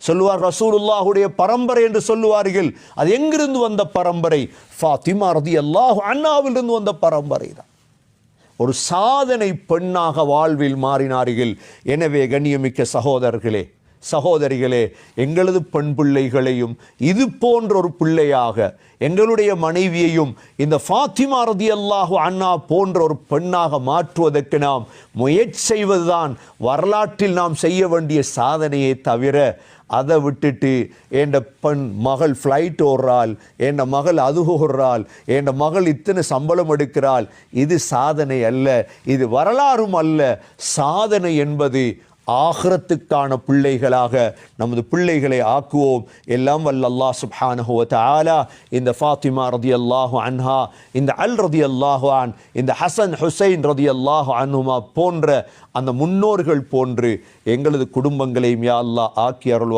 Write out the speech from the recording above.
சொல்லுவார் ரசூலுல்லாஹுடைய பரம்பரை என்று சொல்லுவார்கள். அது எங்கிருந்து வந்த பரம்பரை? ஃபாத்திமா ரலியல்லாஹு அன்ஹாவிலிருந்து வந்த பரம்பரை தான். ஒரு சாதனை பெண்ணாக வாழ்வில் மாறினார்கள். எனவே கண்ணியமிக்க சகோதரர்களே, சகோதரிகளே, எங்களது பெண் பிள்ளைகளையும் இது போன்ற ஒரு பிள்ளையாக, எங்களுடைய மனைவியையும் இந்த ஃபாத்திமா ரலியல்லாஹு அன்ஹா போன்ற ஒரு பெண்ணாக மாற்றுவதற்கு நாம் முயற்சி செய்வதுதான் வரலாற்றில் நாம் செய்ய வேண்டிய சாதனையை தவிர, அதை விட்டுட்டு என் பெண் மகள் ஃப்ளைட் ஓடுறாள், என் மகள் அது ஓடுறாள், என் மகள் இத்தனை சம்பளம் எடுக்கிறாள், இது சாதனை அல்ல, இது வரலாறும் அல்ல. சாதனை என்பது ஆகிரத்துக்கான பிள்ளைகளாக நமது பிள்ளைகளை ஆக்குவோம். எல்லாம் வல்ல அல்லாஹ் சுப்ஹானஹு வ தஆலா இந்த ஃபாத்திமா ரலியல்லாஹு அன்ஹா, இந்த அல் ரலியல்லாஹு அன், இந்த ஹசன் ஹுசைன் ரலியல்லாஹு அன்ஹுமா போன்ற அந்த முன்னோர்கள் போன்று எங்களது குடும்பங்களையும் யா அல்லாஹ் ஆக்கி அருள்வார்.